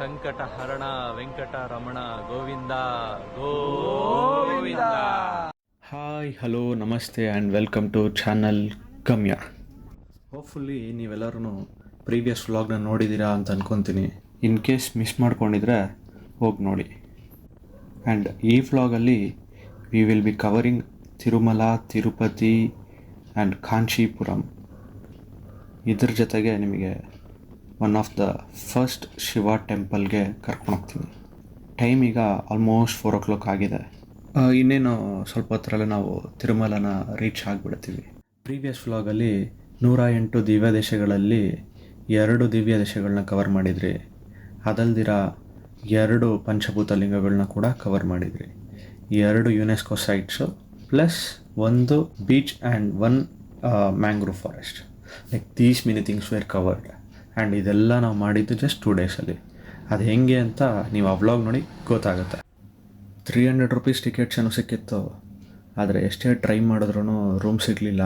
ಸಂಕಟಹರಣ Venkataramana Govinda Govinda. Hi, hello, ನಮಸ್ತೆ and welcome to channel Gamya. Hopefully ನೀವೆಲ್ಲರೂ previous ವ್ಲಾಗ್ನ ನೋಡಿದ್ದೀರಾ ಅಂತ ಅಂದ್ಕೊತೀನಿ. ಇನ್ ಕೇಸ್ ಮಿಸ್ ಮಾಡ್ಕೊಂಡಿದ್ರೆ ಹೋಗಿ ನೋಡಿ. ಆ್ಯಂಡ್ ಈ ವ್ಲಾಗಲ್ಲಿ we will be covering Tirumala, Tirupati and Kanchipuram. ಇದ್ರ ಜೊತೆಗೆ ನಿಮಗೆ one of the first Shiva ಟೆಂಪಲ್ಗೆ ಕರ್ಕೊಂಡೋಗ್ತೀನಿ. ಟೈಮ್ ಈಗ ಆಲ್ಮೋಸ್ಟ್ 4 o'clock ಆಗಿದೆ. ಇನ್ನೇನು ಸ್ವಲ್ಪ ಹೊತ್ತರಲ್ಲೇ ನಾವು ತಿರುಮಲನ ರೀಚ್ ಆಗಿಬಿಡ್ತೀವಿ. ಪ್ರೀವಿಯಸ್ ವ್ಲಾಗಲ್ಲಿ 108 ದಿವ್ಯ ದೇಶಗಳಲ್ಲಿ 2 ದಿವ್ಯ ದೇಶಗಳನ್ನ ಕವರ್ ಮಾಡಿದ್ರಿ. ಅದಲ್ದಿರ 2 ಪಂಚಭೂತ ಲಿಂಗಗಳನ್ನ ಕೂಡ ಕವರ್ ಮಾಡಿದ್ರಿ. 2 UNESCO sites plus 1 beach and 1 mangrove forest. Like these many things were covered. And ಇದೆಲ್ಲ ನಾವು ಮಾಡಿದ್ದು ಜಸ್ಟ್ 2 ಡೇಸಲ್ಲಿ. ಅದು ಹೆಂಗೆ ಅಂತ ನೀವು ಆ ವ್ಲಾಗ್ ನೋಡಿ ಗೊತ್ತಾಗುತ್ತೆ. 300 rupees ಟಿಕೆಟ್ಸ್ ಏನೋ ಸಿಕ್ಕಿತ್ತು. ಆದರೆ ಎಷ್ಟೇ ಟ್ರೈ ಮಾಡಿದ್ರೂ ರೂಮ್ ಸಿಗಲಿಲ್ಲ.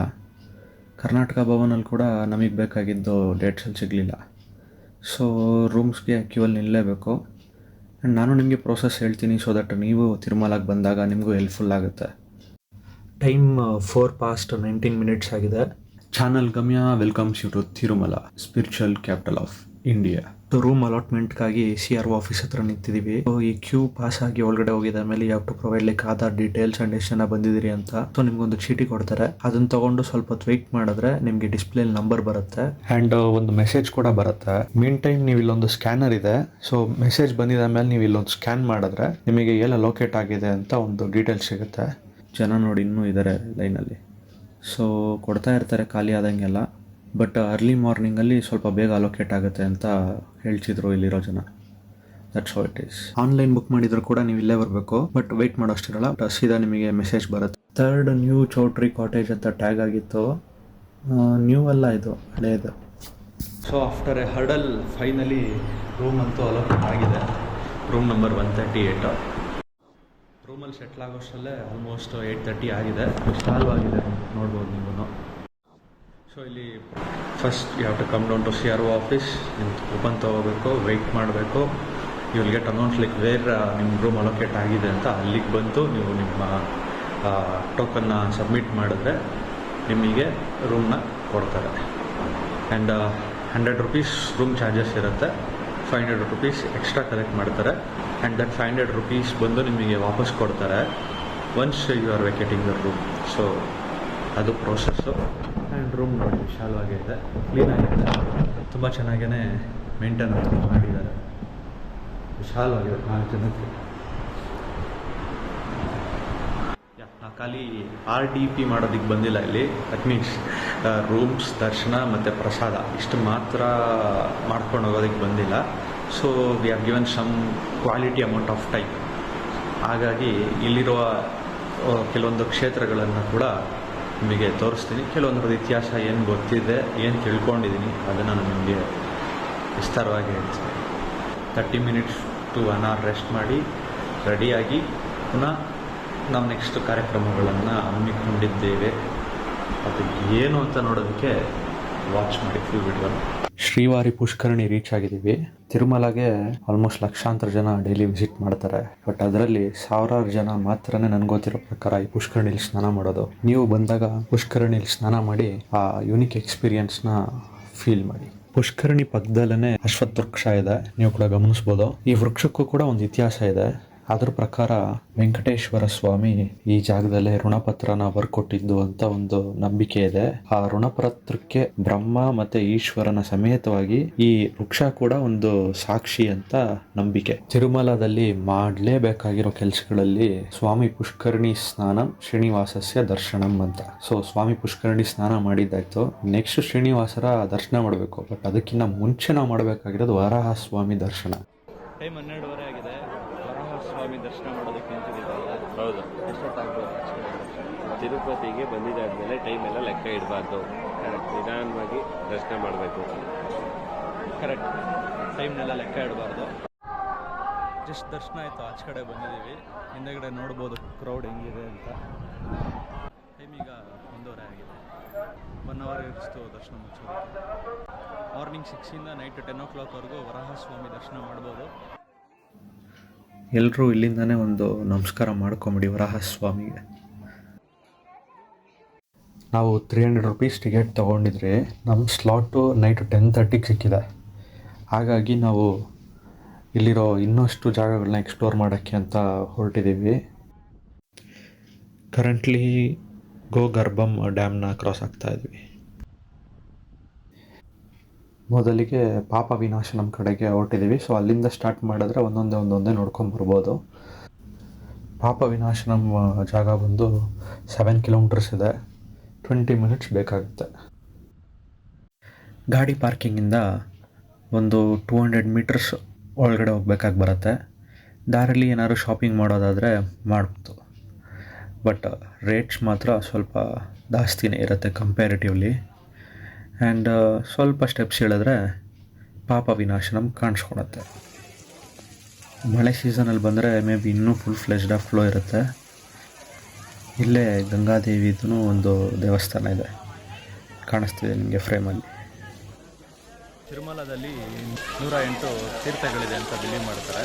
ಕರ್ನಾಟಕ ಭವನಲ್ಲಿ ಕೂಡ ನಮಗೆ ಬೇಕಾಗಿದ್ದು ಡೇಟ್ಸಲ್ಲಿ ಸಿಗಲಿಲ್ಲ. ಸೊ ರೂಮ್ಸ್ಗೆ ಕ್ಯೂವಲ್ಲಿ ನಿಲ್ಲಲೇಬೇಕು. ಆ್ಯಂಡ್ ನಾನು ನಿಮಗೆ ಪ್ರೋಸೆಸ್ ಹೇಳ್ತೀನಿ ಸೊ ದಟ್ ನೀವು ತಿರುಮಲಕ್ಕೆ ಬಂದಾಗ ನಿಮಗೂ ಹೆಲ್ಪ್ಫುಲ್ ಆಗುತ್ತೆ. ಟೈಮ್ 4:19 ಆಗಿದೆ. Channel Gamya welcomes you to Tirumala, spiritual capital of India. Room ಅಲಾಟ್ಮೆಂಟ್ಗಾಗಿ CRO ಆಫೀಸ್ ಹತ್ರ ನಿಂತಿದ್ದೀವಿ. ಈ ಕ್ಯೂ ಪಾಸ್ ಆಗಿ ಒಳಗಡೆ ಹೋಗಿದ ಮೇಲೆ you have to provide like Aadhaar details and ಎಷ್ಟು ಜನ ಬಂದಿದ್ದೀರಿ ಅಂತ. ಸೊ ನಿಮ್ಗೊಂದು ಚೀಟಿ ಕೊಡ್ತಾರೆ. ಅದನ್ನ ತಗೊಂಡು ಸ್ವಲ್ಪ ಹೊತ್ತು ವೆಯ್ಟ್ ಮಾಡಿದ್ರೆ ನಿಮಗೆ ಡಿಸ್ಪ್ಲೇ ನಂಬರ್ ಬರುತ್ತೆ ಆ್ಯಂಡ್ ಒಂದು ಮೆಸೇಜ್ ಕೂಡ ಬರುತ್ತೆ. ಮೀನ್ ಟೈಮ್ ನೀವು ಇಲ್ಲೊಂದು ಸ್ಕ್ಯಾನರ್ ಇದೆ. ಸೊ ಮೆಸೇಜ್ ಬಂದಿದ ಮೇಲೆ ನೀವು ಇಲ್ಲೊಂದು ಸ್ಕ್ಯಾನ್ ಮಾಡಿದ್ರೆ ನಿಮಗೆ ಎಲ್ಲ ಲೊಕೇಟ್ ಆಗಿದೆ ಅಂತ ಒಂದು ಡೀಟೇಲ್ಸ್ ಸಿಗುತ್ತೆ. ಜನ ನೋಡಿ ಇನ್ನೂ ಇದ್ದಾರೆ ಲೈನಲ್ಲಿ. ಸೊ ಕೊಡ್ತಾ ಇರ್ತಾರೆ ಖಾಲಿ ಆದಂಗೆಲ್ಲ. ಬಟ್ ಅರ್ಲಿ ಮಾರ್ನಿಂಗಲ್ಲಿ ಸ್ವಲ್ಪ ಬೇಗ ಅಲೋಕೇಟ್ ಆಗುತ್ತೆ ಅಂತ ಹೇಳ್ತಿದ್ರು ಇಲ್ಲಿರೋ ಜನ. That's how it is. Online book ಮಾಡಿದ್ರು ಕೂಡ ನೀವು ಇಲ್ಲೇ ಬರಬೇಕು. ಬಟ್ ವೆಯ್ಟ್ ಮಾಡೋಷ್ಟಿರಲ್ಲ. ಸೀದಾ ನಿಮಗೆ ಮೆಸೇಜ್ ಬರುತ್ತೆ. 3rd ನ್ಯೂ ಚೌಟ್ರಿ ಕಾಟೇಜ್ ಅಂತ ಟ್ಯಾಗ್ ಆಗಿತ್ತು. ನ್ಯೂ ಅಲ್ಲ, ಇದು ಹಳೇದು. So after a hurdle finally room ಅಂತೂ ಅಲೋಕೇಟ್ ಆಗಿದೆ. Room number 138. ರೂಮಲ್ಲಿ ಸೆಟ್ಲ್ ಆಗೋಷ್ಟರಲ್ಲೇ ಆಲ್ಮೋಸ್ಟ್ 8:30 ಆಗಿದೆ. ಸಾಲ್ವ್ ಆಗಿದೆ ನೋಡ್ಬೋದು ನೀವು. ಸೊ ಇಲ್ಲಿ first you have to come down to CRO office. ನೀವು ಕೂಪನ್ ತೊಗೋಬೇಕು, ವೆಯ್ಟ್ ಮಾಡಬೇಕು. You will get announce like where ನಿಮ್ಮ ರೂಮ್ ಅಲೋಕೇಟ್ ಆಗಿದೆ ಅಂತ. ಅಲ್ಲಿಗೆ ಬಂದು ನೀವು ನಿಮ್ಮ ಟೋಕನ್ನ ಸಬ್ಮಿಟ್ ಮಾಡಿದ್ರೆ ನಿಮಗೆ ರೂಮ್ನ ಕೊಡ್ತಾರೆ. ಆ್ಯಂಡ್ 100 rupees ರೂಮ್ ಚಾರ್ಜಸ್ ಇರುತ್ತೆ. 500 rupees ಎಕ್ಸ್ಟ್ರಾ ಕಲೆಕ್ಟ್ ಮಾಡ್ತಾರೆ. ಆ್ಯಂಡ್ ದಟ್ 500 rupees ಬಂದು ನಿಮಗೆ ವಾಪಸ್ ಕೊಡ್ತಾರೆ once you are vacating the room. So ಅದು ಪ್ರೋಸೆಸ್ಸು. ಆ್ಯಂಡ್ ರೂಮ್ ನೋಡಿ ವಿಶಾಲವಾಗಿದೆ, ಕ್ಲೀನಾಗಿದೆ, ತುಂಬ ಚೆನ್ನಾಗೇ ಮೇಂಟೈನ್ ಮಾಡಿದ್ದಾರೆ. ವಿಶಾಲವಾಗಿದೆ 4 ಜನಕ್ಕೆ. ಖಾಲಿ RDP ಮಾಡೋದಕ್ಕೆ ಬಂದಿಲ್ಲ ಇಲ್ಲಿ. ದಟ್ ಮೀನ್ಸ್ ರೂಮ್ಸ್, ದರ್ಶನ ಮತ್ತು ಪ್ರಸಾದ ಇಷ್ಟು ಮಾತ್ರ ಮಾಡ್ಕೊಂಡು ಹೋಗೋದಕ್ಕೆ ಬಂದಿಲ್ಲ. So we have given some quality amount of time. ಹಾಗಾಗಿ ಇಲ್ಲಿರುವ ಕೆಲವೊಂದು ಕ್ಷೇತ್ರಗಳನ್ನು ಕೂಡ ನಿಮಗೆ ತೋರಿಸ್ತೀನಿ. ಕೆಲವೊಂದರದ ಇತಿಹಾಸ ಏನು ಗೊತ್ತಿದೆ, ಏನು ತಿಳ್ಕೊಂಡಿದ್ದೀನಿ ಅದನ್ನು ನಾನು ನಿಮಗೆ ವಿಸ್ತಾರವಾಗಿ ಹೇಳ್ತೀನಿ. 30 minutes to 1 hour ರೆಸ್ಟ್ ಮಾಡಿ ರೆಡಿಯಾಗಿ ಪುನಃ ನಾವು ನೆಕ್ಸ್ಟ್ ಕಾರ್ಯಕ್ರಮಗಳನ್ನು ಹಮ್ಮಿಕೊಂಡಿದ್ದೇವೆ. ಅದು ಏನು ಅಂತ ನೋಡೋದಕ್ಕೆ ವಾಚ್ ಮಾಡಿ ಫುಲ್ ವಿಡಿಯೋನ. ಶ್ರೀವಾರಿ ಪುಷ್ಕರಣಿ ರೀಚ್ ಆಗಿದ್ದೀವಿ. ತಿರುಮಲಗೆ ಆಲ್ಮೋಸ್ಟ್ ಲಕ್ಷಾಂತರ ಜನ ಡೈಲಿ ವಿಸಿಟ್ ಮಾಡ್ತಾರೆ. ಬಟ್ ಅದರಲ್ಲಿ ಸಾವಿರಾರು ಜನ ಮಾತ್ರನೇ ನನಗೆ ಗೊತ್ತಿರೋ ಪ್ರಕಾರ ಈ ಪುಷ್ಕರಣಿಲಿ ಸ್ನಾನ ಮಾಡೋದು. ನೀವು ಬಂದಾಗ ಪುಷ್ಕರಣಿಲಿ ಸ್ನಾನ ಮಾಡಿ ಆ ಯುನಿಕ್ ಎಕ್ಸ್ಪೀರಿಯನ್ಸ್ನ ಫೀಲ್ ಮಾಡಿ. ಪುಷ್ಕರಣಿ ಪಕ್ಕದಲ್ಲೇ ಅಶ್ವತ್ಥ ವೃಕ್ಷ ಇದೆ, ನೀವು ಕೂಡ ಗಮನಿಸ್ಬೋದು. ಈ ವೃಕ್ಷಕ್ಕೂ ಕೂಡ ಒಂದು ಇತಿಹಾಸ ಇದೆ. ಅದ್ರ ಪ್ರಕಾರ ವೆಂಕಟೇಶ್ವರ ಸ್ವಾಮಿ ಈ ಜಾಗದಲ್ಲೇ ಋಣಪತ್ರನ ಬರ್ಕೊಟ್ಟಿದ್ದು ಅಂತ ಒಂದು ನಂಬಿಕೆ ಇದೆ. ಆ ಋಣಪತ್ರಕ್ಕೆ ಬ್ರಹ್ಮ ಮತ್ತೆ ಈಶ್ವರನ ಸಮೇತವಾಗಿ ಈ ವೃಕ್ಷ ಕೂಡ ಒಂದು ಸಾಕ್ಷಿ ಅಂತ ನಂಬಿಕೆ. ತಿರುಮಲದಲ್ಲಿ ಮಾಡಲೇಬೇಕಾಗಿರೋ ಕೆಲಸಗಳಲ್ಲಿ ಸ್ವಾಮಿ ಪುಷ್ಕರಣಿ ಸ್ನಾನಂ ಶ್ರೀನಿವಾಸಸ್ಯ ದರ್ಶನಂ ಅಂತ. ಸೊ ಸ್ವಾಮಿ ಪುಷ್ಕರಣಿ ಸ್ನಾನ ಮಾಡಿದ್ದಾಯ್ತು. ನೆಕ್ಸ್ಟ್ ಶ್ರೀನಿವಾಸರ ದರ್ಶನ ಮಾಡಬೇಕು. ಬಟ್ ಅದಕ್ಕಿಂತ ಮುಂಚೆ ನಾವು ಮಾಡಬೇಕಾಗಿರೋದು ವರಾಹ ಸ್ವಾಮಿ ದರ್ಶನ. ಟೈಮ್ 12:30 ಆಗಿದೆ. ಸ್ವಾಮಿ ದರ್ಶನ ಮಾಡೋದಕ್ಕೆ ನಿಂತಿದ್ದೀವಲ್ಲ. ಹೌದು, ತಿರುಪತಿಗೆ ಬಂದಿದ್ದಾದ್ಮೇಲೆ ಟೈಮ್ ಎಲ್ಲ ಲೆಕ್ಕ ಇಡಬಾರ್ದು. ನಿಧಾನವಾಗಿ ದರ್ಶನ ಮಾಡಬೇಕು. ಕರೆಕ್ಟ್, ಟೈಮ್ನೆಲ್ಲ ಲೆಕ್ಕ ಇಡಬಾರ್ದು. ಜಸ್ಟ್ ದರ್ಶನ ಆಯಿತು, ಆಚೆ ಕಡೆ ಬಂದಿದ್ದೀವಿ. ಹಿಂದೆಗಡೆ ನೋಡ್ಬೋದು ಕ್ರೌಡ್ ಹೆಂಗಿದೆ ಅಂತ. ಟೈಮ್ ಈಗ 1:30 ಆಗಿದೆ. 1 ಅವರ್ ಇರಿಸ್ತು ದರ್ಶನ ಮುಗಿಸೋದಕ್ಕೆ. ಮಾರ್ನಿಂಗ್ 6ಇಂದ ನೈಟ್ 10 o'clock ವರೆಗೂ ವರಾಹಸ್ವಾಮಿ ದರ್ಶನ ಮಾಡ್ಬೋದು. ಎಲ್ಲರೂ ಇಲ್ಲಿಂದನೇ ಒಂದು ನಮಸ್ಕಾರ ಮಾಡ್ಕೊಂಬಿಡಿ ವರಾಹಸ್ವಾಮಿಗೆ. ನಾವು 300 rupees ಟಿಕೆಟ್ ತೊಗೊಂಡಿದ್ರೆ ನಮ್ಮ ಸ್ಲಾಟು ನೈಟು 10:30ಗೆ ಸಿಕ್ಕಿದೆ. ಹಾಗಾಗಿ ನಾವು ಇಲ್ಲಿರೋ ಇನ್ನಷ್ಟು ಜಾಗಗಳನ್ನ ಎಕ್ಸ್ಪ್ಲೋರ್ ಮಾಡೋಕ್ಕೆ ಅಂತ ಹೊರಟಿದ್ದೀವಿ. Currently ಗೋಗರ್ಭಂ ಡ್ಯಾಮ್ನ cross ಆಗ್ತಾಯಿದ್ವಿ. ಮೊದಲಿಗೆ ಪಾಪ ವಿನಾಶನಂ ಕಡೆಗೆ ಹೊರಟಿದ್ದೀವಿ. ಸೊ ಅಲ್ಲಿಂದ ಸ್ಟಾರ್ಟ್ ಮಾಡಿದ್ರೆ ಒಂದೊಂದೇ ನೋಡ್ಕೊಂಬರ್ಬೋದು. ಪಾಪ ವಿನಾಶನಂ ಜಾಗ ಬಂದು 7 kilometers ಇದೆ. 20 minutes ಬೇಕಾಗುತ್ತೆ. ಗಾಡಿ ಪಾರ್ಕಿಂಗಿಂದ ಒಂದು 200 meters ಒಳಗಡೆ ಹೋಗ್ಬೇಕಾಗಿ ಬರುತ್ತೆ. ದಾರಿಯಲ್ಲಿ ಏನಾದ್ರು ಶಾಪಿಂಗ್ ಮಾಡೋದಾದರೆ ಮಾಡ್ಬೋದು. ಬಟ್ ರೇಟ್ಸ್ ಮಾತ್ರ ಸ್ವಲ್ಪ ಜಾಸ್ತಿನೇ ಇರುತ್ತೆ ಕಂಪ್ಯಾರಿಟಿವ್ಲಿ. ಆ್ಯಂಡ್ ಸ್ವಲ್ಪ ಸ್ಟೆಪ್ಸ್ ಹೇಳಿದ್ರೆ ಪಾಪ ವಿನಾಶನಂ ಕಾಣಿಸ್ಕೊಳುತ್ತೆ. ಮಳೆ ಸೀಸನಲ್ಲಿ ಬಂದರೆ ಮೇ ಬಿ ಇನ್ನೂ ಫುಲ್ ಫ್ಲೆಜ್ಡ್ ಫ್ಲೋ ಇರುತ್ತೆ. ಇಲ್ಲೇ ಗಂಗಾದೇವಿದು ಒಂದು ದೇವಸ್ಥಾನ ಇದೆ, ಕಾಣಿಸ್ತಿದೆ ನಿಮಗೆ ಫ್ರೇಮಲ್ಲಿ. ತಿರುಮಲದಲ್ಲಿ 108 ತೀರ್ಥಗಳಿದೆ ಅಂತ ಬಿಲೀವ್ ಮಾಡ್ತಾರೆ.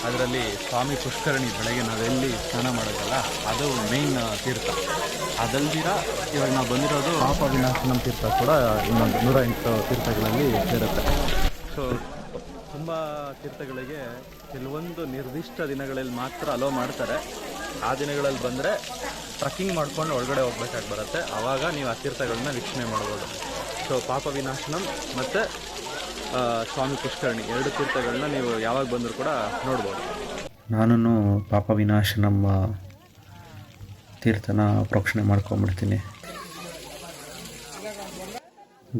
ಅದರಲ್ಲಿ ಸ್ವಾಮಿ ಪುಷ್ಕರಣಿ ಬೆಳಗ್ಗೆ ನಾವೆಲ್ಲಿ ಸ್ನಾನ ಮಾಡೋದಲ್ಲ, ಅದು ಮೇಯ್ನ್ ತೀರ್ಥ. ಅದಲ್ದಿರ ಇವಾಗ ನಾವು ಬಂದಿರೋದು ಪಾಪ ವಿನಾಶನಂ ತೀರ್ಥ ಕೂಡ ಇನ್ನೊಂದು 108 ತೀರ್ಥಗಳಲ್ಲಿ ಸೇರುತ್ತೆ. ಸೊ ತುಂಬ ತೀರ್ಥಗಳಿಗೆ ಕೆಲವೊಂದು ನಿರ್ದಿಷ್ಟ ದಿನಗಳಲ್ಲಿ ಮಾತ್ರ ಅಲೋ ಮಾಡ್ತಾರೆ. ಆ ದಿನಗಳಲ್ಲಿ ಬಂದರೆ ಟ್ರಕ್ಕಿಂಗ್ ಮಾಡ್ಕೊಂಡು ಒಳಗಡೆ ಹೋಗ್ಬೇಕಾಗಿ ಬರುತ್ತೆ. ಆವಾಗ ನೀವು ಆ ತೀರ್ಥಗಳನ್ನ ವೀಕ್ಷಣೆ ಮಾಡ್ಬೋದು. ಸೊ ಪಾಪ ವಿನಾಶನಂ ಮತ್ತು ಸ್ವಾಮಿ ಪುಷ್ಕರಣಿ 2 ತೀರ್ಥಗಳನ್ನ ನೀವು ಯಾವಾಗ ಬಂದರೂ ಕೂಡ ನೋಡ್ಬೋದು. ನಾನು ಪಾಪ ವಿನಾಶನಂ ತೀರ್ಥನ ಪ್ರೋಕ್ಷಣೆ ಮಾಡ್ಕೊಂಬಿಡ್ತೀನಿ.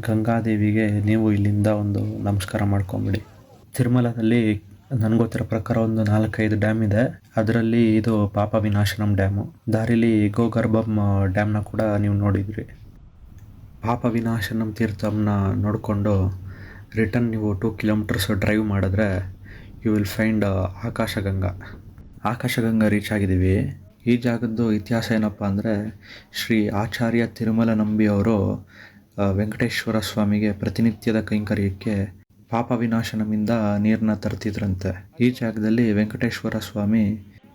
ಗಂಗಾದೇವಿಗೆ ನೀವು ಇಲ್ಲಿಂದ ಒಂದು ನಮಸ್ಕಾರ ಮಾಡ್ಕೊಂಬಿಡಿ. ತಿರುಮಲದಲ್ಲಿ ನನಗೊತ್ತಿರೋ ಪ್ರಕಾರ ಒಂದು 4-5 ಡ್ಯಾಮ್ ಇದೆ. ಅದರಲ್ಲಿ ಇದು ಪಾಪ ವಿನಾಶನಂ ಡ್ಯಾಮು. ದಾರಿಲಿ ಗೋಗರ್ಭಂ ಡ್ಯಾಮ್ನ ಕೂಡ ನೀವು ನೋಡಿದ್ರಿ. ಪಾಪ ವಿನಾಶನಂ ತೀರ್ಥಂನ ನೋಡಿಕೊಂಡು ರಿಟರ್ನ್ ನೀವು 2 kilometers ಡ್ರೈವ್ ಮಾಡಿದ್ರೆ you will find Akashganga reach ಆಗಿದ್ದೀವಿ. ಈ ಜಾಗದ್ದು ಇತಿಹಾಸ ಏನಪ್ಪ ಅಂದರೆ, ಶ್ರೀ ಆಚಾರ್ಯ ತಿರುಮಲ ನಂಬಿ ಅವರು ವೆಂಕಟೇಶ್ವರ ಸ್ವಾಮಿಗೆ ಪ್ರತಿನಿತ್ಯದ ಕೈಂಕರ್ಯಕ್ಕೆ ಪಾಪ ವಿನಾಶನಮಿಂದ ನೀರನ್ನ ತರ್ತಿದ್ರಂತೆ. ಈ ಜಾಗದಲ್ಲಿ ವೆಂಕಟೇಶ್ವರ ಸ್ವಾಮಿ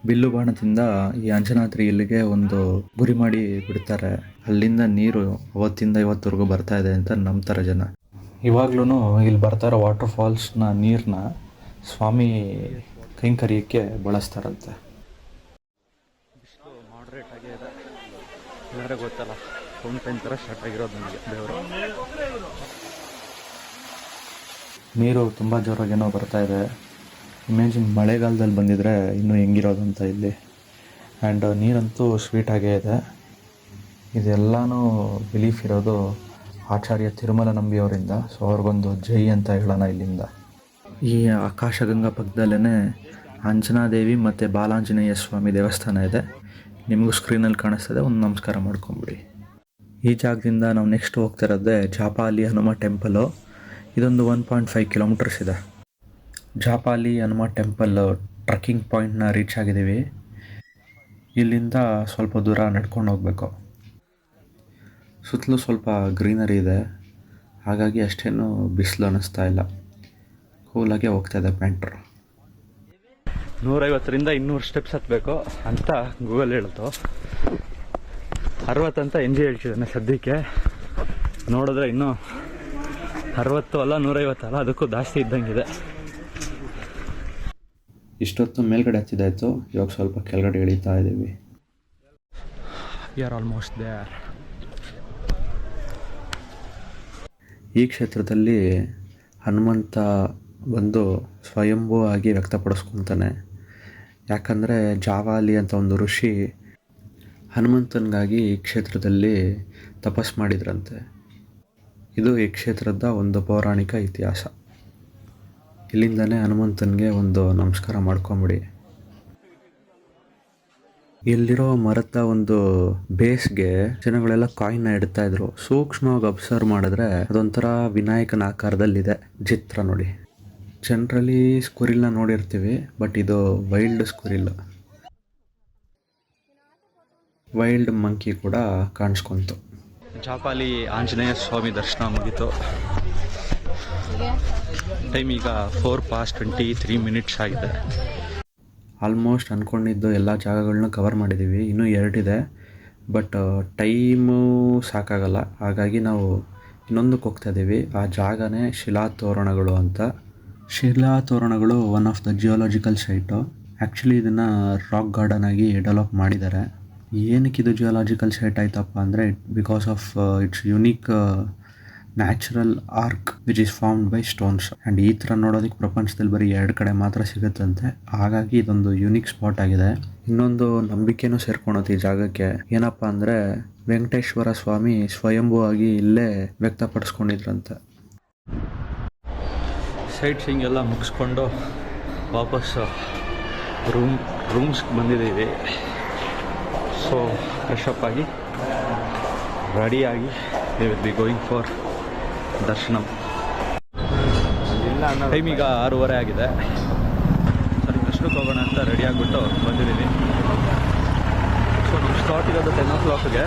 ಬಿಲ್ಲು ಬಾಣದಿಂದ ಈ ಅಂಜನಾದ್ರಿ ಇಲ್ಲಿಗೆ ಒಂದು ಗುರಿ ಮಾಡಿ ಬಿಡ್ತಾರೆ. ಅಲ್ಲಿಂದ ನೀರು ಅವತ್ತಿಂದ ಇವತ್ತವರೆಗೂ ಬರ್ತಾ ಇದೆ ಅಂತ ನಂಬ್ತಾರೆ ಜನ. ಇವಾಗ್ಲೂ ಇಲ್ಲಿ ಬರ್ತಾ ಇರೋ ವಾಟರ್ ಫಾಲ್ಸ್ನ ನೀರನ್ನ ಸ್ವಾಮಿ ಕೈಂಕರ್ಯಕ್ಕೆ ಬಳಸ್ತಾರಂತೆ. ಬಿಸಿಲು ಮಾಡ್ರೇಟ್ ಆಗೇ ಇದೆ. ಎಲ್ಲರೂ ಗೊತ್ತಲ್ಲ, ಫೌಂಟೈನ್ ಥರ ಸ್ಟಾರ್ಟ್ ಆಗಿರೋದು ನನಗೆ ದೇವರು. ನೀರು ತುಂಬ ಜೋರಾಗೇನೋ ಬರ್ತಾ ಇದೆ. ಇಮ್ಯಾಜಿನ್ ಮಳೆಗಾಲದಲ್ಲಿ ಬಂದಿದ್ರೆ ಇನ್ನೂ ಹೆಂಗಿರೋದು ಅಂತ ಇಲ್ಲಿ. ಆ್ಯಂಡ್ ನೀರಂತೂ ಸ್ವೀಟಾಗೇ ಇದೆ. ಇದೆಲ್ಲನೂ ಬಿಲೀಫ್ ಇರೋದು ಆಚಾರ್ಯ ತಿರುಮಲ ನಂಬಿಯವರಿಂದ. ಸೊ ಅವ್ರಿಗೊಂದು ಜೈ ಅಂತ ಹೇಳೋಣ ಇಲ್ಲಿಂದ. ಈ ಆಕಾಶಗಂಗಾ ಪಕ್ಕದಲ್ಲೇ ಅಂಜನಾದೇವಿ ಮತ್ತು ಬಾಲಾಂಜನೇಯ ಸ್ವಾಮಿ ದೇವಸ್ಥಾನ ಇದೆ. ನಿಮಗೂ ಸ್ಕ್ರೀನಲ್ಲಿ ಕಾಣಿಸ್ತದೆ, ಒಂದು ನಮಸ್ಕಾರ ಮಾಡ್ಕೊಂಬಿಡಿ. ಈ ಜಾಗದಿಂದ ನಾವು ನೆಕ್ಸ್ಟ್ ಹೋಗ್ತಿರೋದೇ ಜಾಪಾಲಿ ಹನುಮ ಟೆಂಪಲು. ಇದೊಂದು 1.5 kilometers ಇದೆ. ಜಾಪಾಲಿ ಹನುಮ ಟೆಂಪಲ್ ಟ್ರಕ್ಕಿಂಗ್ ಪಾಯಿಂಟ್ನ ರೀಚ್ ಆಗಿದ್ದೀವಿ. ಇಲ್ಲಿಂದ ಸ್ವಲ್ಪ ದೂರ ನಡ್ಕೊಂಡು ಹೋಗಬೇಕು. ಸುತ್ತಲೂ ಸ್ವಲ್ಪ ಗ್ರೀನರಿ ಇದೆ, ಹಾಗಾಗಿ ಅಷ್ಟೇನು ಬಿಸಿಲು ಅನ್ನಿಸ್ತಾ ಇಲ್ಲ. ಕೂಲಾಗೆ ಹೋಗ್ತಾ ಇದೆ ಪ್ಯಾಂಟ್ರು. 150ರಿಂದ 200 ಸ್ಟೆಪ್ಸ್ ಹತ್ತಬೇಕು ಅಂತ ಗೂಗಲ್ ಹೇಳ್ತು. 60 ಅಂತ NG ಹೇಳ್ತಿದ್ದಾನೆ ಸದ್ಯಕ್ಕೆ. ನೋಡಿದ್ರೆ ಇನ್ನೂ 60 ಅಲ್ಲ 150 ಅಲ್ಲ, ಅದಕ್ಕೂ ಜಾಸ್ತಿ ಇದ್ದಂಗಿದೆ. ಇಷ್ಟೊತ್ತು ಮೇಲ್ಗಡೆ ಹತ್ತಿದಾಯಿತು, ಇವಾಗ ಸ್ವಲ್ಪ ಕೆಳಗಡೆ ಇಳಿತಾ ಇದ್ದೀವಿ. We are almost there. ಈ ಕ್ಷೇತ್ರದಲ್ಲಿ ಹನುಮಂತ ಬಂದು ಸ್ವಯಂಭೂ ಆಗಿ ವ್ಯಕ್ತಪಡಿಸ್ಕೊತಾನೆ. ಯಾಕಂದರೆ ಜಾವಾಲಿ ಅಂತ ಒಂದು ಋಷಿ ಹನುಮಂತನಿಗಾಗಿ ಈ ಕ್ಷೇತ್ರದಲ್ಲಿ ತಪಸ್ ಮಾಡಿದ್ರಂತೆ. ಇದು ಈ ಕ್ಷೇತ್ರದ ಒಂದು ಪೌರಾಣಿಕ ಇತಿಹಾಸ. ಇಲ್ಲಿಂದನೇ ಹನುಮಂತನಿಗೆ ಒಂದು ನಮಸ್ಕಾರ ಮಾಡ್ಕೊಂಬಿಡಿ. ಇಲ್ಲಿರೋ ಮರದ ಒಂದು ಬೇಸ್ಗೆ ಜನಗಳೆಲ್ಲ ಕಾಯಿನ್ನ ಇಡ್ತಾಯಿದ್ರು. ಸೂಕ್ಷ್ಮವಾಗಿ ಅಬ್ಸರ್ವ್ ಮಾಡಿದ್ರೆ ಅದೊಂಥರ ವಿನಾಯಕನ ಆಕಾರದಲ್ಲಿದೆ ಚಿತ್ರ ನೋಡಿ. ಜನರಲಿ ಸ್ಕುರಿಲ್ನ ನೋಡಿರ್ತೀವಿ, ಬಟ್ ಇದು ವೈಲ್ಡ್ ಸ್ಕುರಿಲ್. ವೈಲ್ಡ್ ಮಂಕಿ ಕೂಡ ಕಾಣಿಸ್ಕೊಂತು. ಚಾಪಾಲಿ ಆಂಜನೇಯ ಸ್ವಾಮಿ ದರ್ಶನ ಮುಗೀತು. ಟೈಮ್ ಈಗ 4:23 ಆಗಿದೆ. ಆಲ್ಮೋಸ್ಟ್ ಅಂದ್ಕೊಂಡಿದ್ದು ಎಲ್ಲ ಜಾಗಗಳನ್ನೂ ಕವರ್ ಮಾಡಿದ್ದೀವಿ. ಇನ್ನೂ 2 ಇದೆ, ಬಟ್ ಟೈಮು ಸಾಕಾಗಲ್ಲ. ಹಾಗಾಗಿ ನಾವು ಇನ್ನೊಂದಕ್ಕೆ ಹೋಗ್ತಾ ಇದ್ದೀವಿ. ಆ ಜಾಗನೇ ಶಿಲಾತೋರಣಗಳು ಅಂತ. ಶಿಲಾತೋರಣಗಳು one of the geological site. Actually ಇದನ್ನು ರಾಕ್ ಗಾರ್ಡನ್ ಆಗಿ ಡೆವಲಪ್ ಮಾಡಿದ್ದಾರೆ. ಏನಕ್ಕೆ ಇದು ಜಿಯೋಲಾಜಿಕಲ್ ಸೈಟ್ ಆಯ್ತಪ್ಪ ಅಂದರೆ because of it's unique natural arch which is formed by stones. And ಈ ಥರ ನೋಡೋದಕ್ಕೆ ಪ್ರಪಂಚದಲ್ಲಿ ಬರೀ 2 ಕಡೆ ಮಾತ್ರ ಸಿಗುತ್ತಂತೆ. ಹಾಗಾಗಿ ಇದೊಂದು ಯುನೀಕ್ ಸ್ಪಾಟ್ ಆಗಿದೆ. ಇನ್ನೊಂದು ನಂಬಿಕೆನೂ ಸೇರ್ಕೊಳತ್ತೆ ಈ ಜಾಗಕ್ಕೆ. ಏನಪ್ಪ ಅಂದರೆ ವೆಂಕಟೇಶ್ವರ ಸ್ವಾಮಿ ಸ್ವಯಂಭೂ ಆಗಿ ಇಲ್ಲೇ ವ್ಯಕ್ತಪಡಿಸ್ಕೊಂಡಿದ್ರಂತೆ. ಸೈಟ್ ಸೀಯಿಂಗ್ ಎಲ್ಲ ಮುಗಿಸ್ಕೊಂಡು ವಾಪಸ್ ರೂಮ್ಸ್ಗೆ ಬಂದಿದ್ದೀವಿ. ಸೊ ಫ್ರೆಶಪ್ ಆಗಿ ರೆಡಿಯಾಗಿ V will be going for Darshanam. Time ಈಗ 6:30 ಆಗಿದೆ. ಸರಿ ದರ್ಶನಕ್ಕೆ ಹೋಗೋಣ ಅಂತ ರೆಡಿ ಆಗಿಬಿಟ್ಟು ಬಂದಿದ್ದೀನಿ. ಸೊ ನಮ್ಮ ಸ್ಟಾರ್ಟ್ ಇರೋದು 10 o'clockಗೆ.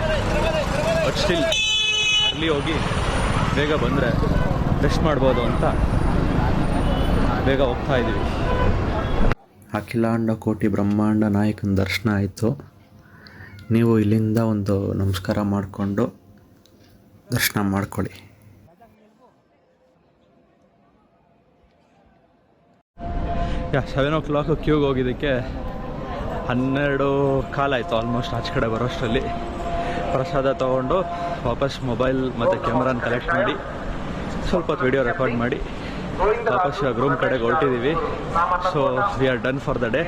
ಬಟ್ ಸ್ಟಿಲ್ ಅಲ್ಲಿ ಹೋಗಿ ಬೇಗ ಬಂದರೆ ರೆಸ್ಟ್ ಮಾಡ್ಬೋದು ಅಂತ ಬೇಗ ಹೋಗ್ತಾ ಇದ್ದೀವಿ. ಅಖಿಲಾಂಡ ಕೋಟಿ ಬ್ರಹ್ಮಾಂಡ ನಾಯಕನ ದರ್ಶನ ಆಯಿತು. ನೀವು ಇಲ್ಲಿಂದ ಒಂದು ನಮಸ್ಕಾರ ಮಾಡಿಕೊಂಡು ದರ್ಶನ ಮಾಡ್ಕೊಳ್ಳಿ. 7 o'clock ಕ್ಯೂಗೆ ಹೋಗಿದ್ದಕ್ಕೆ 12:15 ಆಯಿತು ಆಲ್ಮೋಸ್ಟ್. ಆಚೆ ಕಡೆ ಬರೋಷ್ಟರಲ್ಲಿ ಪ್ರಸಾದ ತೊಗೊಂಡು ವಾಪಸ್ ಮೊಬೈಲ್ ಮತ್ತು ಕ್ಯಾಮ್ರಾನ ಕಲೆಕ್ಟ್ ಮಾಡಿ ಸ್ವಲ್ಪ ಹೊತ್ತು ವಿಡಿಯೋ ರೆಕಾರ್ಡ್ ಮಾಡಿ ವಾಪಸ್ ಇವಾಗ ರೂಮ್ ಕಡೆಗೆ ಹೊರಟಿದ್ದೀವಿ. So we are done for the day.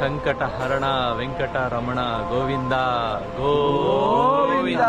ಸಂಕಟ ಹರಣ ವೆಂಕಟರಮಣ ಗೋವಿಂದ ಗೋವಿಂದ.